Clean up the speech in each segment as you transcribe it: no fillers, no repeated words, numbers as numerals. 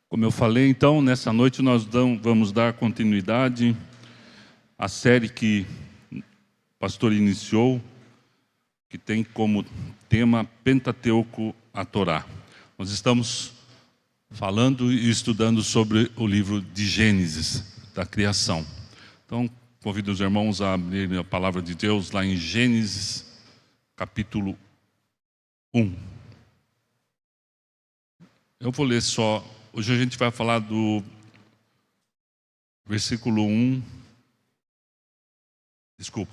Como eu falei, então, nessa noite nós vamos dar continuidade à série que o pastor iniciou, que tem como tema Pentateuco, a Torá. Nós estamos falando e estudando sobre o livro de Gênesis, da criação. Então, convido os irmãos a abrirem a palavra de Deus lá em Gênesis, capítulo 1. Eu vou ler só. Hoje a gente vai falar do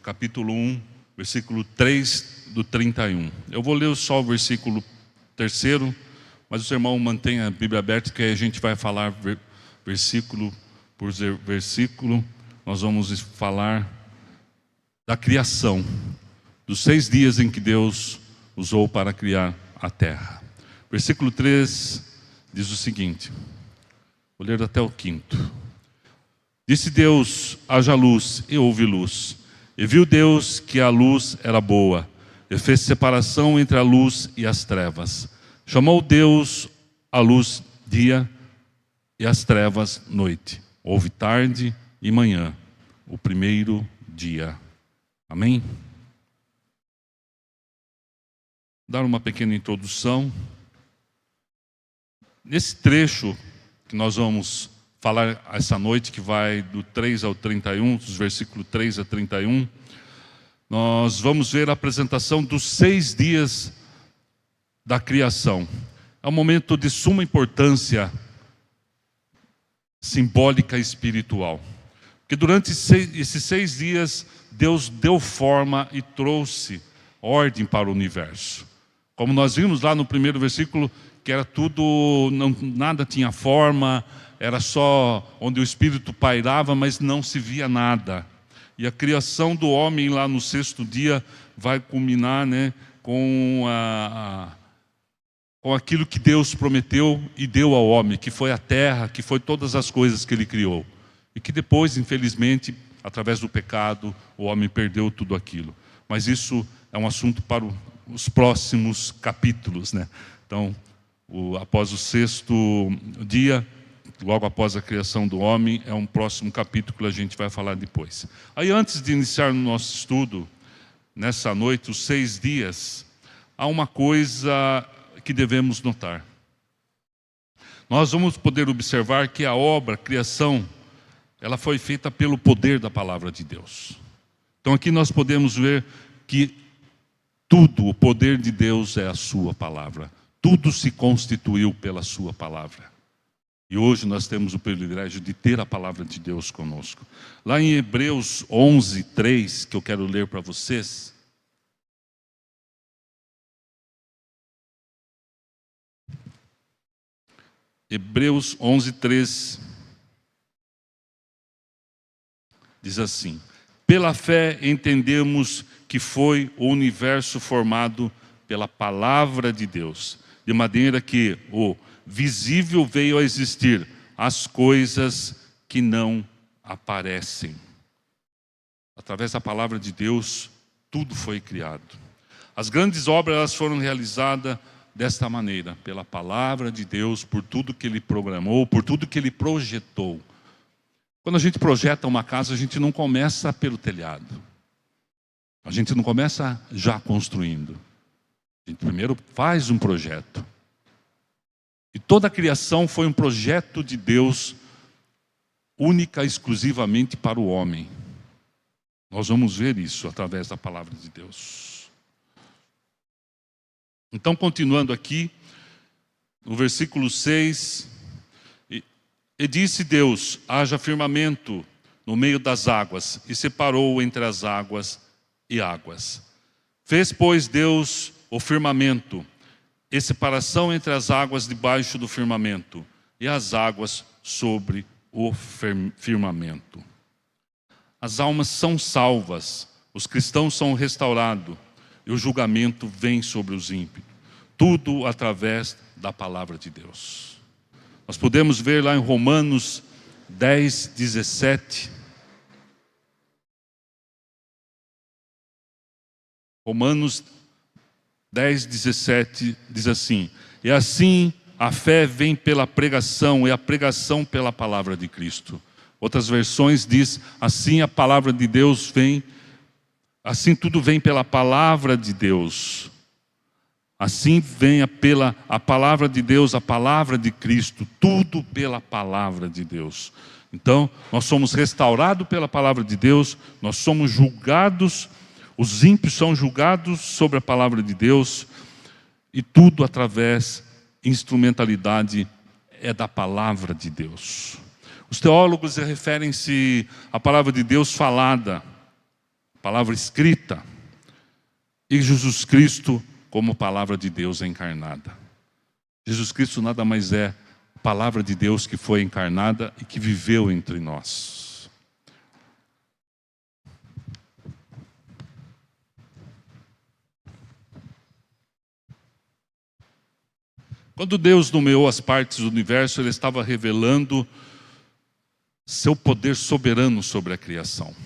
capítulo 1, versículo 3 do 31. Eu vou ler só o versículo 3, mas o seu irmão mantenha a Bíblia aberta, que aí a gente vai falar versículo por versículo. Nós vamos falar da criação, dos 6 dias em que Deus usou para criar a terra. Versículo 3 diz o seguinte, vou ler até o 5. Disse Deus, haja luz, e houve luz. E viu Deus que a luz era boa, e fez separação entre a luz e as trevas. Chamou Deus a luz dia, e as trevas noite. Houve tarde e manhã, o primeiro dia. Amém? Vou dar uma pequena introdução. Nesse trecho que nós vamos falar essa noite, que vai do 3 ao 31, dos versículos 3 a 31, nós vamos ver a apresentação dos 6 dias da criação. É um momento de suma importância simbólica e espiritual. Porque durante esses 6 dias, Deus deu forma e trouxe ordem para o universo. Como nós vimos lá no primeiro versículo, que era tudo, nada tinha forma, era só onde o Espírito pairava, mas não se via nada. E a criação do homem lá no 6º dia vai culminar, com aquilo que Deus prometeu e deu ao homem, que foi a terra, que foi todas as coisas que Ele criou. E que depois, infelizmente, através do pecado, o homem perdeu tudo aquilo. Mas isso é um assunto para os próximos capítulos, Então, após o 6º dia, logo após a criação do homem, é um próximo capítulo que a gente vai falar depois. Aí, antes de iniciar o nosso estudo, nessa noite, os 6 dias, há uma coisa que devemos notar. Nós vamos poder observar que a obra, a criação, ela foi feita pelo poder da palavra de Deus. Então aqui nós podemos ver que tudo, o poder de Deus é a sua palavra. Tudo se constituiu pela sua palavra. E hoje nós temos o privilégio de ter a palavra de Deus conosco. Lá em Hebreus 11, 3, que eu quero ler para vocês. Hebreus 11, 3. Diz assim: pela fé entendemos que foi o universo formado pela palavra de Deus, de maneira que o visível veio a existir, as coisas que não aparecem. Através da palavra de Deus, tudo foi criado. As grandes obras elas foram realizadas desta maneira, pela palavra de Deus, por tudo que Ele programou, por tudo que Ele projetou. Quando a gente projeta uma casa, a gente não começa pelo telhado. A gente não começa já construindo. A gente primeiro faz um projeto. E toda a criação foi um projeto de Deus, única e exclusivamente para o homem. Nós vamos ver isso através da palavra de Deus. Então, continuando aqui, no versículo 6... E disse Deus, haja firmamento no meio das águas, e separou entre as águas e águas. Fez, pois, Deus o firmamento, e separação entre as águas debaixo do firmamento, e as águas sobre o firmamento. As almas são salvas, os cristãos são restaurados, e o julgamento vem sobre os ímpios. Tudo através da palavra de Deus. Nós podemos ver lá em Romanos 10, 17. Romanos 10, 17 diz assim: e assim a fé vem pela pregação, e a pregação pela palavra de Cristo. Outras versões diz, assim a palavra de Deus vem, assim tudo vem pela palavra de Deus. Assim venha pela a palavra de Deus, a palavra de Cristo, tudo pela palavra de Deus. Então, nós somos restaurados pela palavra de Deus, nós somos julgados, os ímpios são julgados sobre a palavra de Deus, e tudo através, instrumentalidade é da palavra de Deus. Os teólogos referem-se à palavra de Deus falada, palavra escrita, e Jesus Cristo como palavra de Deus encarnada. Jesus Cristo nada mais é a palavra de Deus que foi encarnada e que viveu entre nós. Quando Deus nomeou as partes do universo, Ele estava revelando seu poder soberano sobre a criação.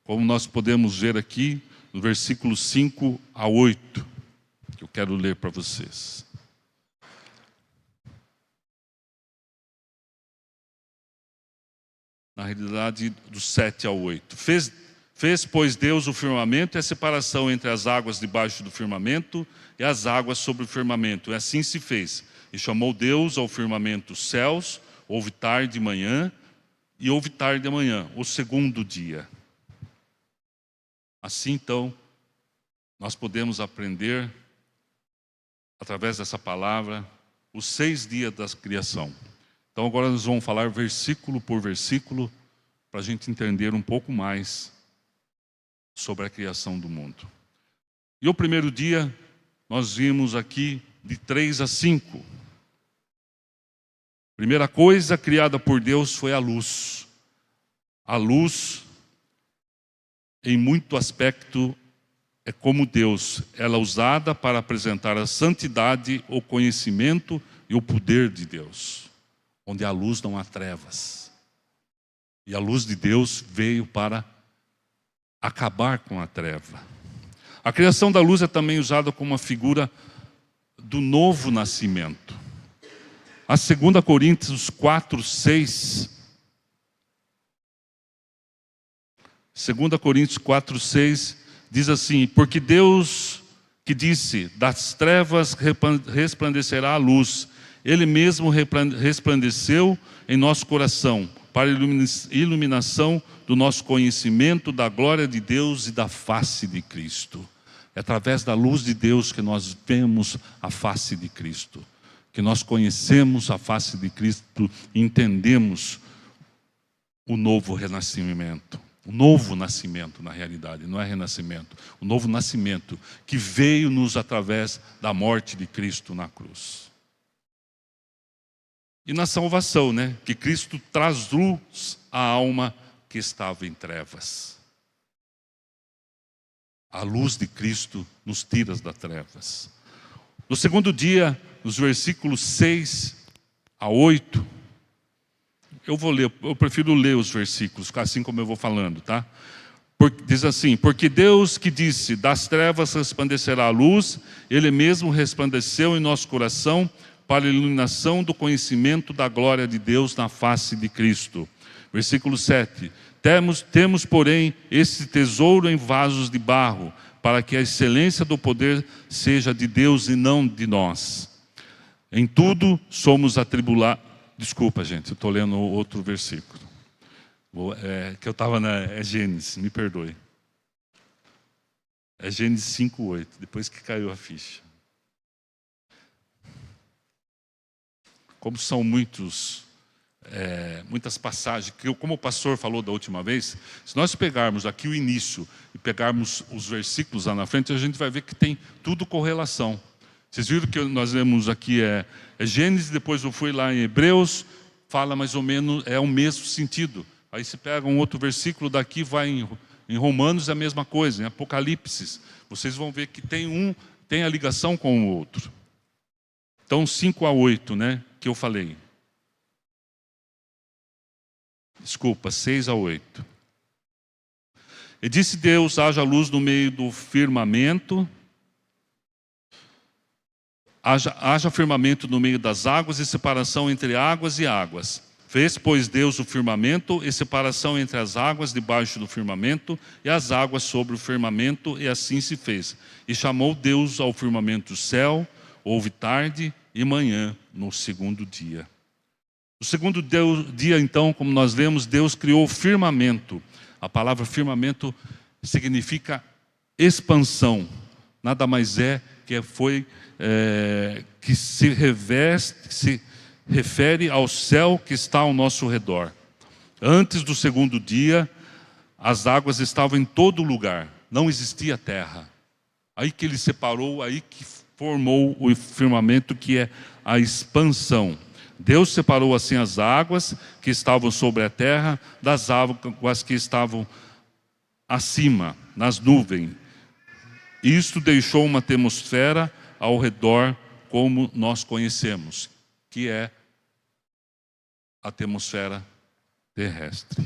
Como nós podemos ver aqui no versículo 5 a 8, que eu quero ler para vocês. Na realidade, do 7 ao 8. Fez, pois, Deus o firmamento e a separação entre as águas debaixo do firmamento e as águas sobre o firmamento. E assim se fez. E chamou Deus ao firmamento os céus, houve tarde e manhã, e houve tarde e manhã, o segundo dia. Assim, então, nós podemos aprender, através dessa palavra, os 6 dias da criação. Então agora nós vamos falar versículo por versículo, para a gente entender um pouco mais sobre a criação do mundo. E o primeiro dia, nós vimos aqui de 3 a 5. Primeira coisa criada por Deus foi a luz. A luz, em muito aspecto, é como Deus. Ela é usada para apresentar a santidade, o conhecimento e o poder de Deus. Onde há luz não há trevas. E a luz de Deus veio para acabar com a treva. A criação da luz é também usada como uma figura do novo nascimento. A 2 Coríntios 4, 6. 2 Coríntios 4, 6 diz assim: porque Deus que disse, das trevas resplandecerá a luz, Ele mesmo resplandeceu em nosso coração, para a iluminação do nosso conhecimento da glória de Deus e da face de Cristo. É através da luz de Deus que nós vemos a face de Cristo, que nós conhecemos a face de Cristo e entendemos o novo renascimento. O novo nascimento, na realidade, não é renascimento. O novo nascimento que veio-nos através da morte de Cristo na cruz. E na salvação, né? Que Cristo traz luz à alma que estava em trevas. A luz de Cristo nos tira das trevas. No segundo dia, nos versículos 6 a 8, eu prefiro ler os versículos, assim como eu vou falando, tá? Diz assim: porque Deus que disse, das trevas resplandecerá a luz, Ele mesmo resplandeceu em nosso coração, para a iluminação do conhecimento da glória de Deus na face de Cristo. Versículo 7. Temos, porém, esse tesouro em vasos de barro, para que a excelência do poder seja de Deus e não de nós. Em tudo somos atribulados. Desculpa, gente, eu estou lendo outro versículo. Que eu estava é Gênesis, me perdoe. É Gênesis 5:8, depois que caiu a ficha. Como são muitas passagens, como o pastor falou da última vez, se nós pegarmos aqui o início e pegarmos os versículos lá na frente, a gente vai ver que tem tudo correlação. Vocês viram que nós lemos aqui é Gênesis, depois eu fui lá em Hebreus, fala mais ou menos, é o mesmo sentido. Aí se pega um outro versículo daqui, vai em Romanos, é a mesma coisa, em Apocalipse. Vocês vão ver que tem a ligação com o outro. Então 5 a 8, né, que eu falei. Desculpa, 6 a 8. E disse Deus, haja luz no meio do firmamento, haja firmamento no meio das águas e separação entre águas e águas. Fez, pois, Deus o firmamento e separação entre as águas debaixo do firmamento e as águas sobre o firmamento, e assim se fez. E chamou Deus ao firmamento céu. Houve tarde e manhã no segundo dia. No segundo dia, então, como nós vemos, Deus criou o firmamento. A palavra firmamento significa expansão. Nada mais é que que se refere ao céu que está ao nosso redor. Antes do segundo dia, as águas estavam em todo lugar, não existia terra. Aí que ele separou, aí que formou o firmamento, que é a expansão. Deus separou assim as águas que estavam sobre a terra das águas que estavam acima, nas nuvens. Isto deixou uma atmosfera ao redor como nós conhecemos, que é a atmosfera terrestre.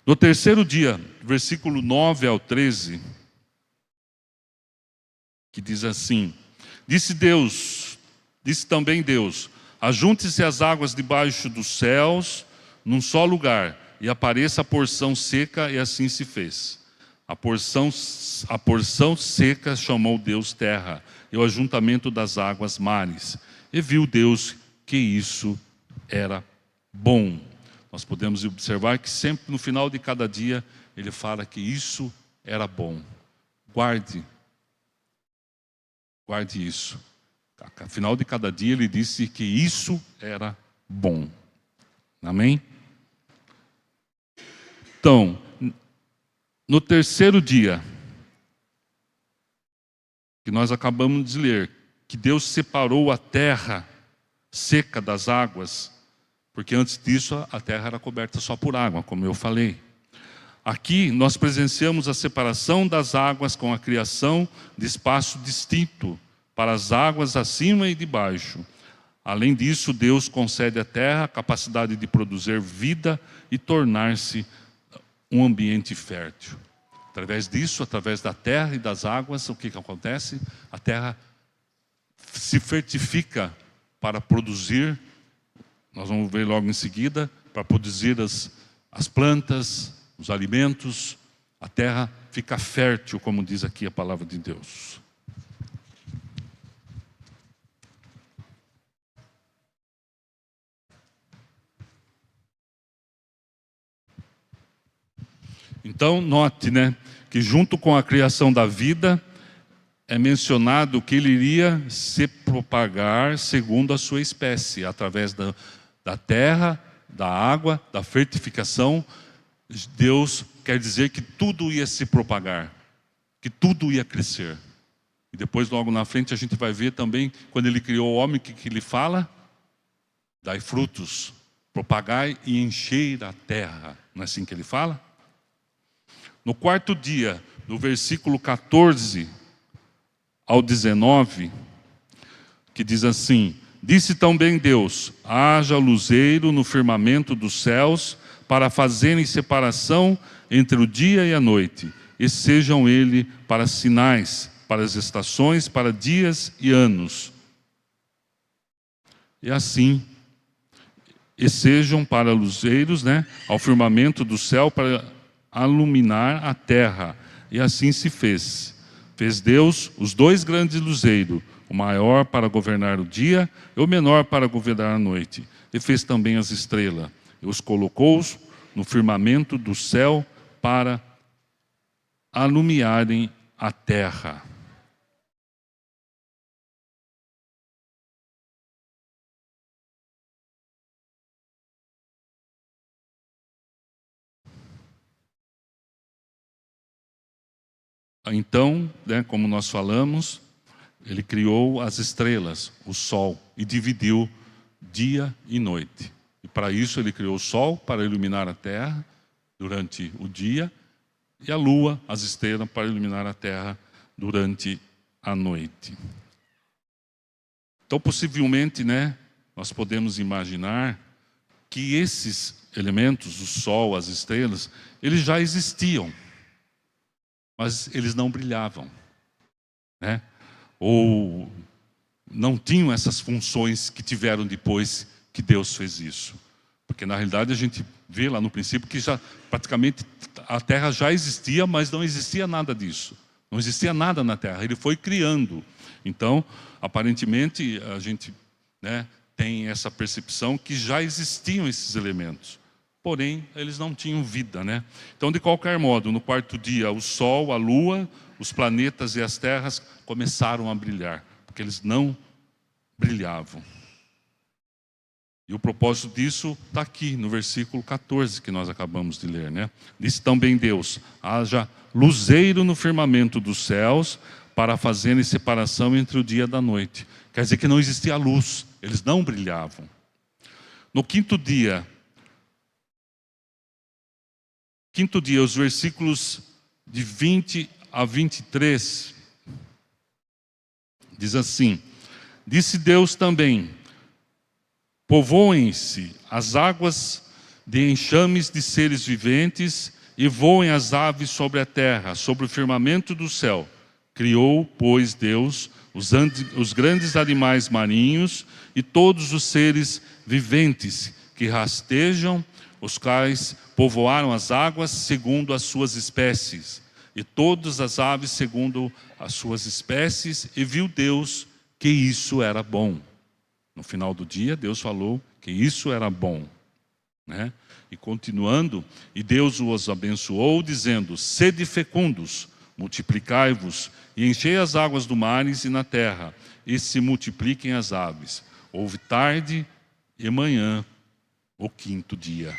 No terceiro dia, versículo 9 ao 13, que diz assim: Disse também Deus, ajunte-se as águas debaixo dos céus num só lugar, e apareça a porção seca, e assim se fez. A porção seca chamou Deus terra, e o ajuntamento das águas mares. E viu Deus que isso era bom. Nós podemos observar que sempre no final de cada dia, ele fala que isso era bom. Guarde isso. No final de cada dia, ele disse que isso era bom. Amém? Então, no terceiro dia, que nós acabamos de ler, que Deus separou a terra seca das águas, porque antes disso a terra era coberta só por água, como eu falei. Aqui nós presenciamos a separação das águas com a criação de espaço distinto para as águas acima e de baixo. Além disso, Deus concede à terra a capacidade de produzir vida e tornar-se um ambiente fértil. Através disso, através da terra e das águas, o que acontece? A terra se fortifica para produzir, nós vamos ver logo em seguida, para produzir as plantas, os alimentos. A terra fica fértil, como diz aqui a palavra de Deus. Então, note, que junto com a criação da vida, é mencionado que ele iria se propagar segundo a sua espécie, através da terra, da água, da fertificação. Deus quer dizer que tudo ia se propagar, que tudo ia crescer. E depois, logo na frente, a gente vai ver também, quando ele criou o homem, o que ele fala? Dai frutos, propagai e enchei a terra. Não é assim que ele fala? No quarto dia, no versículo 14 ao 19, que diz assim: Disse também Deus, haja luzeiro no firmamento dos céus, para fazerem separação entre o dia e a noite, e sejam ele para sinais, para as estações, para dias e anos. E assim, e sejam para luzeiros, ao firmamento do céu, para iluminar a terra. E assim se fez. Fez Deus os dois grandes luzeiros, o maior para governar o dia e o menor para governar a noite. E fez também as estrelas, e os colocou no firmamento do céu para iluminarem a terra. Então, como nós falamos, ele criou as estrelas, o sol, e dividiu dia e noite. E para isso ele criou o sol, para iluminar a terra durante o dia, e a lua, as estrelas, para iluminar a terra durante a noite. Então, possivelmente, nós podemos imaginar que esses elementos, o sol, as estrelas, eles já existiam, mas eles não brilhavam, Ou não tinham essas funções que tiveram depois que Deus fez isso. Porque na realidade a gente vê lá no princípio que já praticamente a terra já existia, mas não existia nada disso. Não existia nada na terra, ele foi criando. Então, aparentemente, a gente, né, tem essa percepção que já existiam esses elementos. Porém, eles não tinham vida, né? Então, de qualquer modo, no quarto dia, o sol, a lua, os planetas e as terras começaram a brilhar, porque eles não brilhavam. E o propósito disso está aqui, no versículo 14, que nós acabamos de ler, né? Disse também Deus: haja luzeiro no firmamento dos céus, para fazerem separação entre o dia e da noite. Quer dizer que não existia luz, eles não brilhavam. No quinto dia, os versículos de 20 a 23, diz assim: disse Deus também: povoem-se as águas de enxames de seres viventes, e voem as aves sobre a terra, sobre o firmamento do céu. Criou, pois, Deus os grandes animais marinhos e todos os seres viventes que rastejam, os quais povoaram as águas segundo as suas espécies, e todas as aves segundo as suas espécies, e viu Deus que isso era bom. No final do dia, Deus falou que isso era bom, né? E continuando, e Deus os abençoou, dizendo: sede fecundos, multiplicai-vos, e enchei as águas do mares e na terra, e se multipliquem as aves. Houve tarde e manhã, o quinto dia.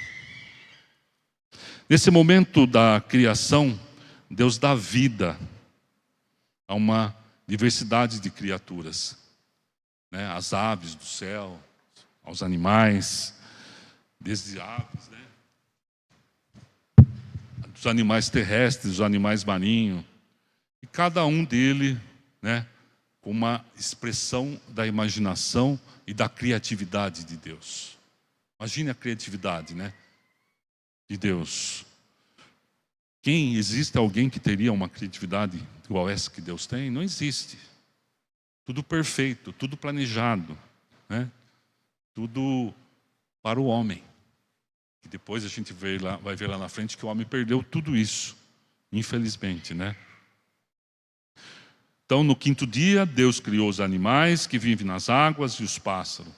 Nesse momento da criação, Deus dá vida a uma diversidade de criaturas, né? As aves do céu, aos animais, desde aves, né? Os animais terrestres, os animais marinhos, e cada um deles, né, com uma expressão da imaginação e da criatividade de Deus. Imagine a criatividade, né, de Deus. Existe alguém que teria uma criatividade igual essa que Deus tem? Não existe. Tudo perfeito, tudo planejado, né? Tudo para o homem. E depois a gente vai ver lá na frente que o homem perdeu tudo isso, infelizmente, né? Então, no quinto dia, Deus criou os animais que vivem nas águas e os pássaros.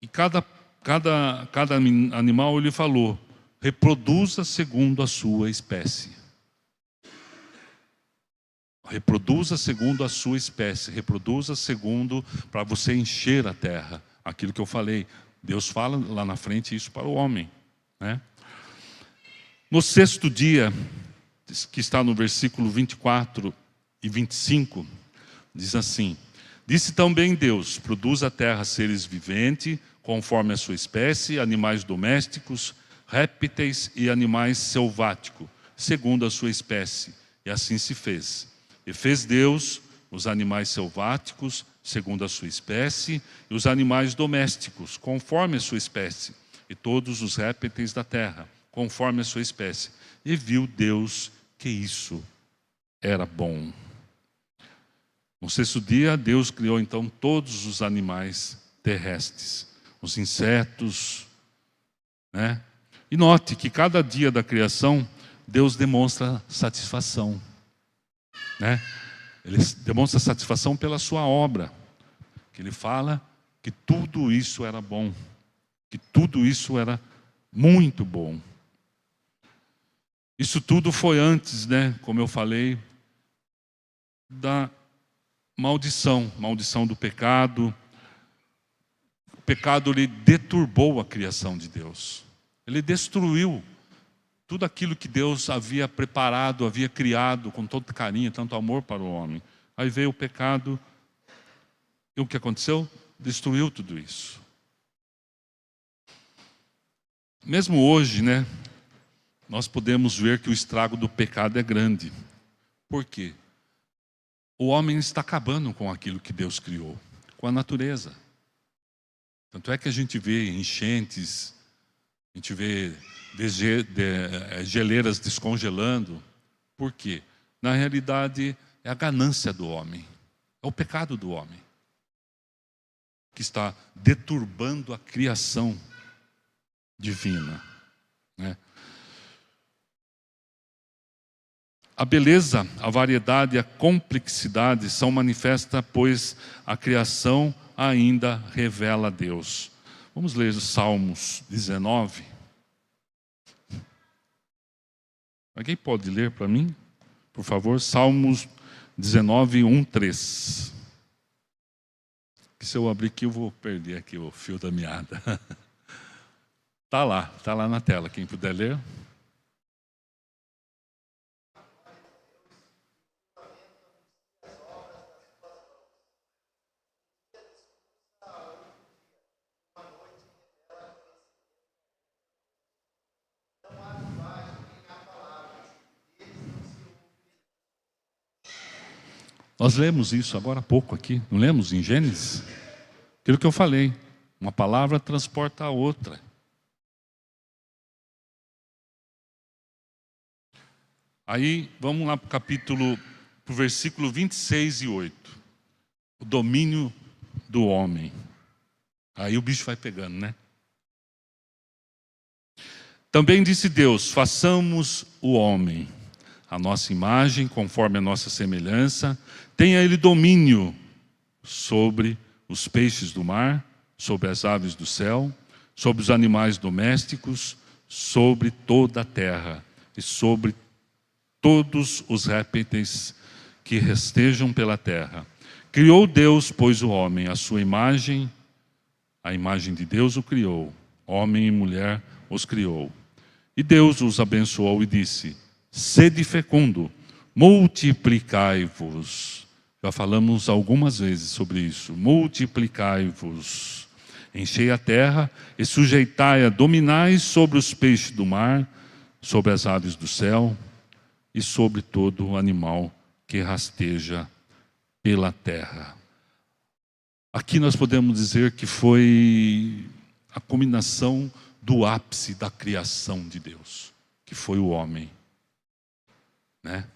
E cada animal, ele falou: reproduza segundo a sua espécie. Reproduza segundo a sua espécie. Reproduza segundo, para você encher a terra. Aquilo que eu falei. Deus fala lá na frente isso para o homem, né? No sexto dia, que está no versículo 24 e 25, diz assim: disse também Deus: produza a terra seres viventes, conforme a sua espécie, animais domésticos, répteis e animais selváticos, segundo a sua espécie. E assim se fez. E fez Deus os animais selváticos, segundo a sua espécie, e os animais domésticos, conforme a sua espécie, e todos os répteis da terra, conforme a sua espécie. E viu Deus que isso era bom. No sexto dia, Deus criou então todos os animais terrestres, os insetos, né? E note que cada dia da criação, Deus demonstra satisfação, né? Ele demonstra satisfação pela sua obra, que ele fala que tudo isso era bom, que tudo isso era muito bom. Isso tudo foi antes, né, como eu falei, da maldição do pecado. O pecado, ele deturbou a criação de Deus. Ele destruiu tudo aquilo que Deus havia preparado, havia criado com todo carinho, tanto amor para o homem. Aí veio o pecado, e o que aconteceu? Destruiu tudo isso. Mesmo hoje, né, nós podemos ver que o estrago do pecado é grande. Por quê? O homem está acabando com aquilo que Deus criou, com a natureza. Tanto é que a gente vê enchentes, a gente vê geleiras descongelando. Por quê? Na realidade, é a ganância do homem. É o pecado do homem que está deturbando a criação divina, né? A beleza, a variedade e a complexidade são manifestas, pois a criação ainda revela a Deus. Vamos ler os Salmos 19. Alguém pode ler para mim, por favor? Salmos 19, 1, 3. Que se eu abrir aqui, eu vou perder aqui o fio da meada. Está lá na tela, quem puder ler. Nós lemos isso agora há pouco aqui, não lemos em Gênesis? Aquilo que eu falei, uma palavra transporta a outra. Aí, vamos lá para o versículo 26 e 8. O domínio do homem. Aí o bicho vai pegando, né? Também disse Deus, façamos o homem, a nossa imagem, conforme a nossa semelhança, tenha ele domínio sobre os peixes do mar, sobre as aves do céu, sobre os animais domésticos, sobre toda a terra e sobre todos os répteis que rastejam pela terra. Criou Deus, pois, o homem, a sua imagem, a imagem de Deus o criou, homem e mulher os criou. E Deus os abençoou e disse, sede fecundo, multiplicai-vos. Já falamos algumas vezes sobre isso. Multiplicai-vos, enchei a terra e sujeitai-a, dominai sobre os peixes do mar, sobre as aves do céu e sobre todo o animal que rasteja pela terra. Aqui nós podemos dizer que foi a culminação do ápice da criação de Deus, que foi o homem, né?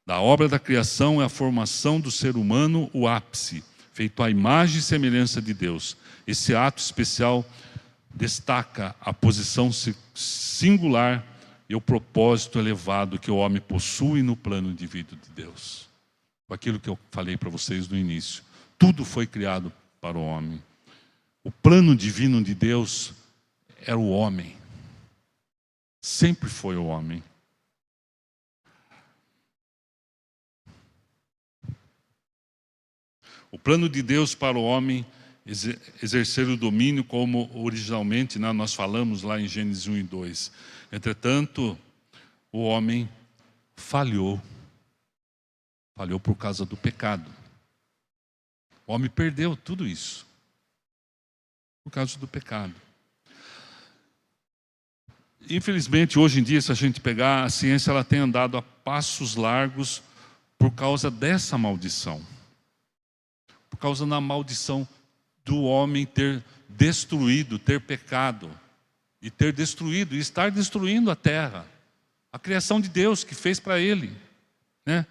Da obra da criação é a formação do ser humano, o ápice, feito à imagem e semelhança de Deus. Esse ato especial destaca a posição singular e o propósito elevado que o homem possui no plano de vida de Deus. Aquilo que eu falei para vocês no início. Tudo foi criado para o homem. O plano divino de Deus era o homem. Sempre foi o homem. O plano de Deus para o homem exercer o domínio, como originalmente, né, nós falamos lá em Gênesis 1 e 2. Entretanto, o homem falhou. Falhou por causa do pecado. O homem perdeu tudo isso por causa do pecado. Infelizmente, hoje em dia, se a gente pegar, a ciência ela tem andado a passos largos por causa dessa maldição. Por causa da maldição do homem ter destruído, ter pecado, e ter destruído, e estar destruindo a terra. A criação de Deus que fez para ele, né?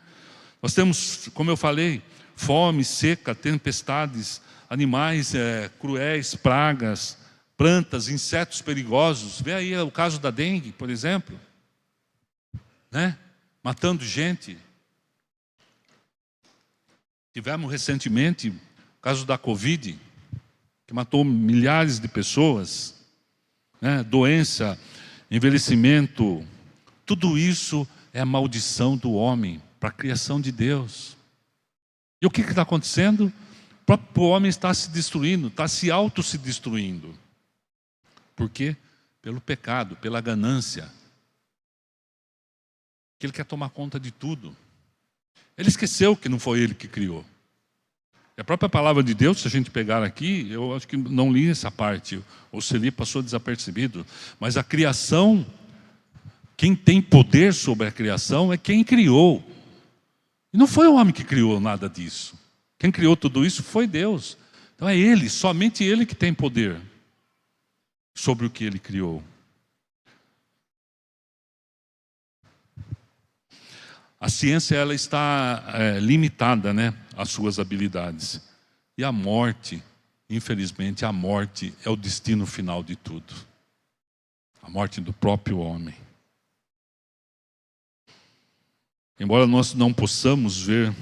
Nós temos, como eu falei, fome, seca, tempestades, animais cruéis, pragas, plantas, insetos perigosos. Vê aí o caso da dengue, por exemplo, né? Matando gente. Tivemos recentemente o caso da Covid, que matou milhares de pessoas, né? Doença, envelhecimento, tudo isso é a maldição do homem para a criação de Deus. E o que está acontecendo? O próprio homem está se destruindo, está se destruindo. Por quê? Pelo pecado, pela ganância. Que ele quer tomar conta de tudo. Ele esqueceu que não foi ele que criou. E a própria palavra de Deus, se a gente pegar aqui, eu acho que não li essa parte, ou se li, passou desapercebido. Mas a criação, quem tem poder sobre a criação é quem criou. E não foi o homem que criou nada disso. Quem criou tudo isso foi Deus. Então é Ele, somente Ele que tem poder sobre o que Ele criou. A ciência ela está limitada, né? as suas habilidades. E a morte, infelizmente, a morte é o destino final de tudo. A morte do próprio homem. Embora nós não possamos ver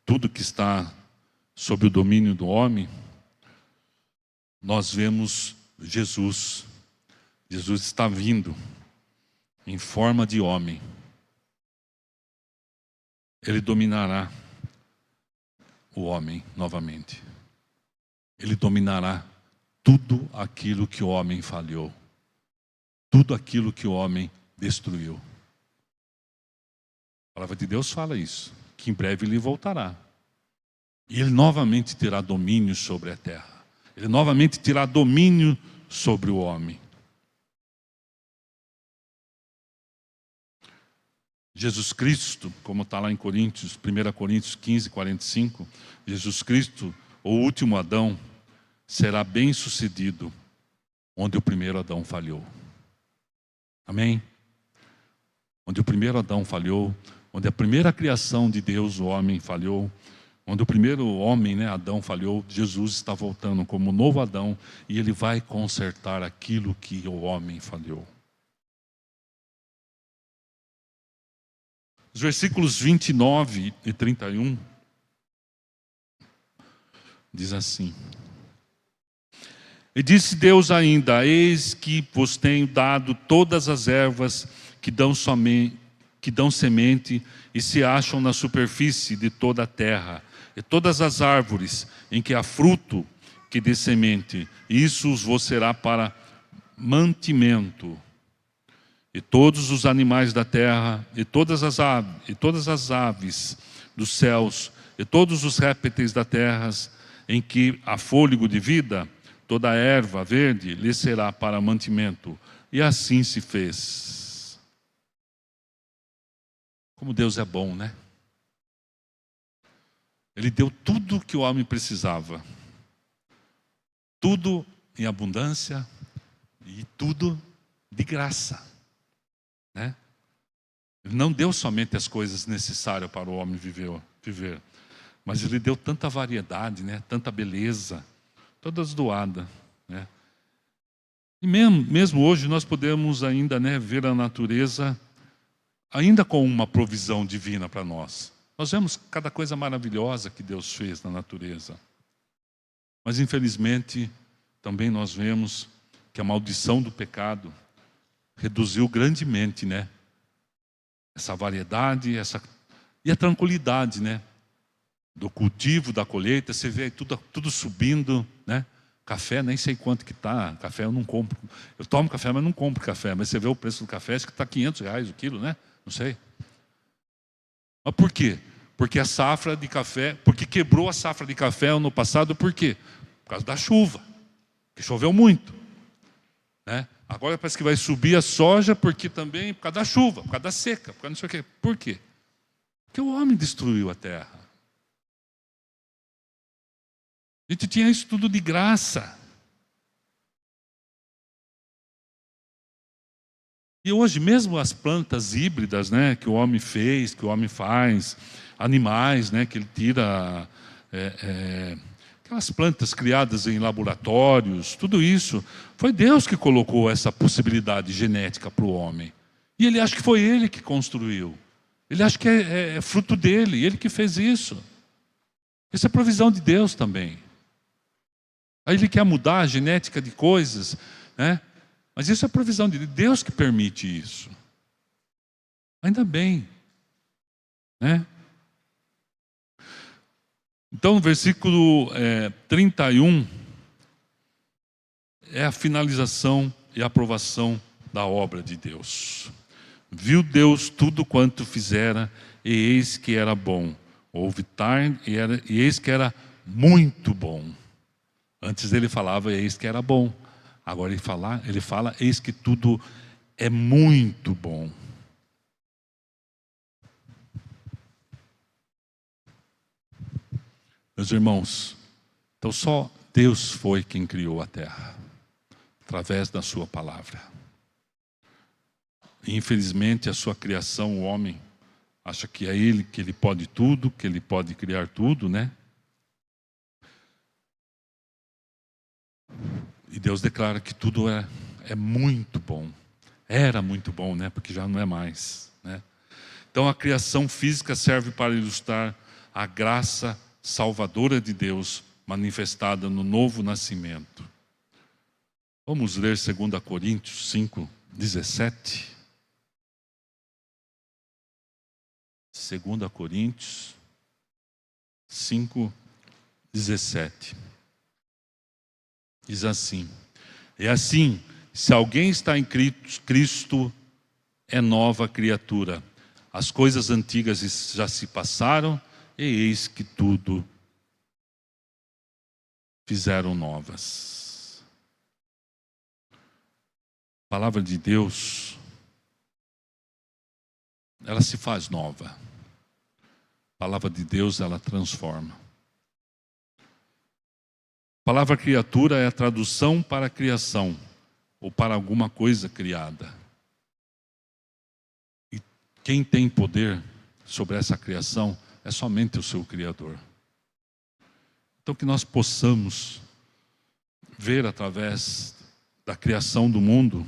tudo que está sob o domínio do homem, nós vemos Jesus. Jesus está vindo em forma de homem. Ele dominará o homem novamente. Ele dominará tudo aquilo que o homem falhou. Tudo aquilo que o homem destruiu. A palavra de Deus fala isso, que em breve ele voltará. E ele novamente terá domínio sobre a terra. Ele novamente terá domínio sobre o homem. Jesus Cristo, como está lá em Coríntios, 1 Coríntios 15, 45, Jesus Cristo, o último Adão, será bem sucedido onde o primeiro Adão falhou. Amém? Onde o primeiro Adão falhou, onde a primeira criação de Deus, o homem, falhou, onde o primeiro homem, Adão, falhou, Jesus está voltando como novo Adão e ele vai consertar aquilo que o homem falhou. Os versículos 29 e 31 diz assim: E disse Deus ainda: Eis que vos tenho dado todas as ervas que dão semente e se acham na superfície de toda a terra, e todas as árvores em que há fruto que dê semente, isso vos será para mantimento. E todos os animais da terra, e todas as aves dos céus, e todos os répteis da terra, em que há fôlego de vida, toda a erva verde lhe será para mantimento. E assim se fez. Como Deus é bom, né? Ele deu tudo que o homem precisava. Tudo em abundância e tudo de graça. Ele não deu somente as coisas necessárias para o homem viver, mas ele deu tanta variedade, tanta beleza, todas doadas. E mesmo hoje nós podemos ainda ver a natureza ainda com uma provisão divina para nós. Nós vemos cada coisa maravilhosa que Deus fez na natureza. Mas infelizmente também nós vemos que a maldição do pecado reduziu grandemente, essa variedade, e a tranquilidade, do cultivo, da colheita. Você vê tudo subindo, Café, nem sei quanto que está. Café eu não compro. Eu tomo café, mas não compro café. Mas você vê o preço do café, acho que está R$500 o quilo, Não sei. Mas por quê? Porque a safra de café, porque quebrou a safra de café ano passado, por quê? Por causa da chuva, que choveu muito, Agora parece que vai subir a soja, porque também por causa da chuva, por causa da seca, por causa não sei o quê. Por quê? Porque o homem destruiu a terra. A gente tinha isso tudo de graça. E hoje, mesmo as plantas híbridas, que o homem fez, que o homem faz, animais, que ele tira, aquelas plantas criadas em laboratórios, tudo isso, foi Deus que colocou essa possibilidade genética para o homem. E ele acha que foi ele que construiu. Ele acha que é fruto dele, ele que fez isso. Isso é provisão de Deus também. Aí ele quer mudar a genética de coisas, mas isso é provisão de Deus que permite isso. Ainda bem, Então, no versículo 31, é a finalização e a aprovação da obra de Deus. Viu Deus tudo quanto fizera, e eis que era bom. Houve tarde, e eis que era muito bom. Antes ele falava, eis que era bom. Agora ele fala, eis que tudo é muito bom. Meus irmãos, então só Deus foi quem criou a terra, através da sua palavra. E, infelizmente, a sua criação, o homem, acha que é Ele, que Ele pode tudo, que Ele pode criar tudo, né? E Deus declara que tudo é muito bom. Era muito bom, né? Porque já não é mais, né? Então a criação física serve para ilustrar a graça salvadora de Deus manifestada no novo nascimento. Vamos ler 2 Coríntios 5, 17. 2 Coríntios 5, 17. Diz assim: é assim, se alguém está em Cristo, é nova criatura. As coisas antigas já se passaram, e eis que tudo fizeram novas. A palavra de Deus, ela se faz nova. A palavra de Deus, ela transforma. A palavra criatura é a tradução para criação, ou para alguma coisa criada. E quem tem poder sobre essa criação é somente o seu Criador. Então que nós possamos ver através da criação do mundo,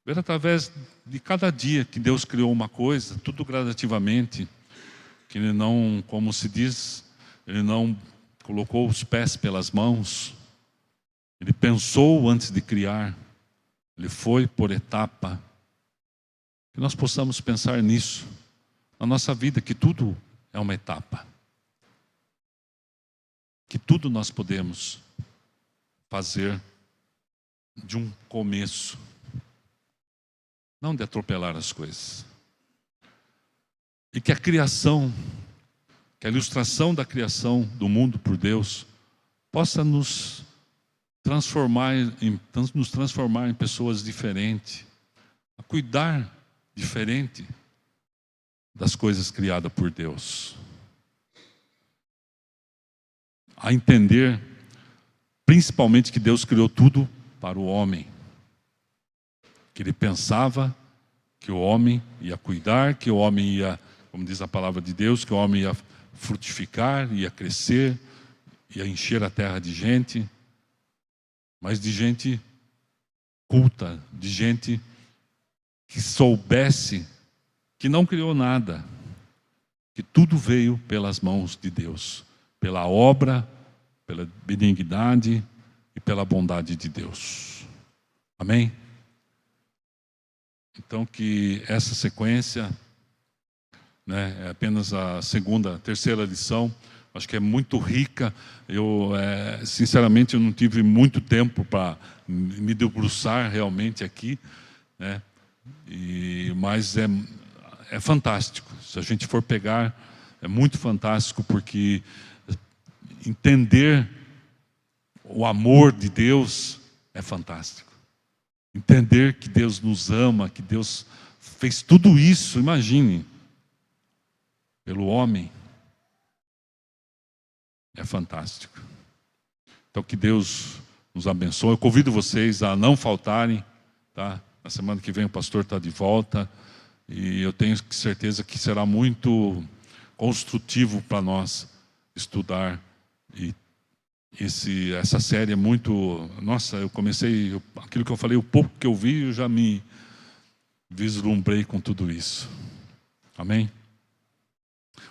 ver através de cada dia que Deus criou uma coisa, tudo gradativamente, que Ele não, como se diz, Ele não colocou os pés pelas mãos, Ele pensou antes de criar, Ele foi por etapa. Que nós possamos pensar nisso, na nossa vida, que tudo é uma etapa. Que tudo nós podemos fazer de um começo, não de atropelar as coisas. E que a criação, que a ilustração da criação do mundo por Deus, possa nos transformar em pessoas diferentes, a cuidar diferente das coisas criadas por Deus. A entender, principalmente, que Deus criou tudo para o homem. Que Ele pensava que o homem ia cuidar, que o homem ia, como diz a palavra de Deus, que o homem ia frutificar, ia crescer, ia encher a terra de gente, mas de gente culta, de gente que soubesse que não criou nada, que tudo veio pelas mãos de Deus, pela obra, pela benignidade e pela bondade de Deus. Amém? Então que essa sequência, né, é apenas a terceira lição, acho que é muito rica. Eu, sinceramente, eu não tive muito tempo para me debruçar realmente aqui, né? Mas é fantástico. Se a gente for pegar, é muito fantástico, porque entender o amor de Deus é fantástico. Entender que Deus nos ama, que Deus fez tudo isso, imagine, pelo homem, é fantástico. Então que Deus nos abençoe. Eu convido vocês a não faltarem, tá? Na semana que vem o pastor está de volta, e eu tenho certeza que será muito construtivo para nós estudar. E essa série é muito... Nossa, eu comecei... Aquilo que eu falei, o pouco que eu vi, eu já me vislumbrei com tudo isso. Amém?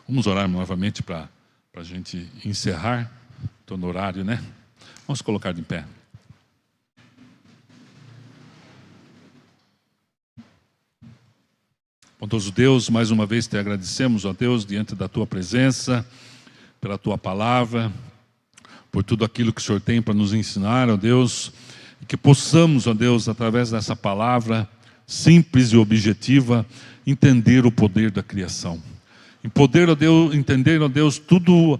Vamos orar novamente para a gente encerrar. Estou no horário, né? Vamos colocar de pé. Bondoso Deus, mais uma vez te agradecemos, ó Deus, diante da tua presença, pela tua palavra, por tudo aquilo que o Senhor tem para nos ensinar, ó Deus, e que possamos, ó Deus, através dessa palavra simples e objetiva, entender o poder da criação. Entender, ó Deus, tudo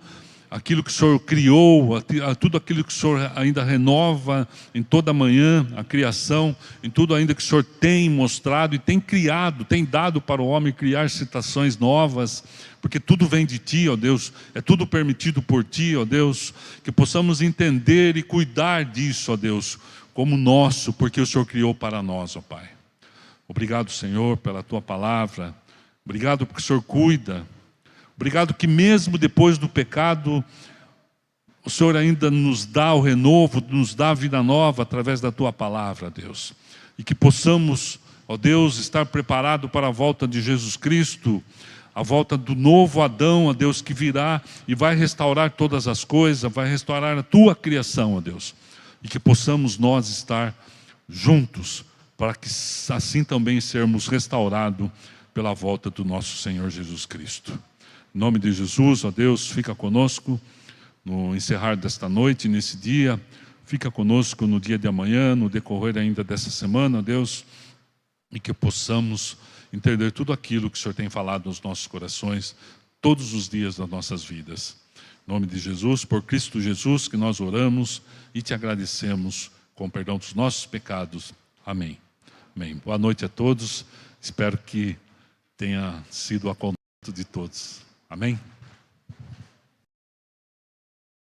aquilo que o Senhor criou, tudo aquilo que o Senhor ainda renova em toda manhã, a criação, em tudo ainda que o Senhor tem mostrado e tem criado, tem dado para o homem criar situações novas, porque tudo vem de Ti, ó Deus, é tudo permitido por Ti, ó Deus, que possamos entender e cuidar disso, ó Deus, como nosso, porque o Senhor criou para nós, ó Pai. Obrigado, Senhor, pela Tua palavra, Obrigado porque o Senhor cuida. Obrigado que mesmo depois do pecado, o Senhor ainda nos dá o renovo, nos dá a vida nova através da Tua palavra, Deus. E que possamos, ó Deus, estar preparado para a volta de Jesus Cristo, a volta do novo Adão, ó Deus, que virá e vai restaurar todas as coisas, vai restaurar a Tua criação, ó Deus. E que possamos nós estar juntos, para que assim também sermos restaurados pela volta do nosso Senhor Jesus Cristo. Em nome de Jesus, ó Deus, fica conosco no encerrar desta noite, nesse dia. Fica conosco no dia de amanhã, no decorrer ainda dessa semana, ó Deus, e que possamos entender tudo aquilo que o Senhor tem falado nos nossos corações, todos os dias das nossas vidas. Em nome de Jesus, por Cristo Jesus, que nós oramos e te agradecemos com o perdão dos nossos pecados. Amém. Amém. Boa noite a todos. Espero que tenha sido a conta de todos. Amém?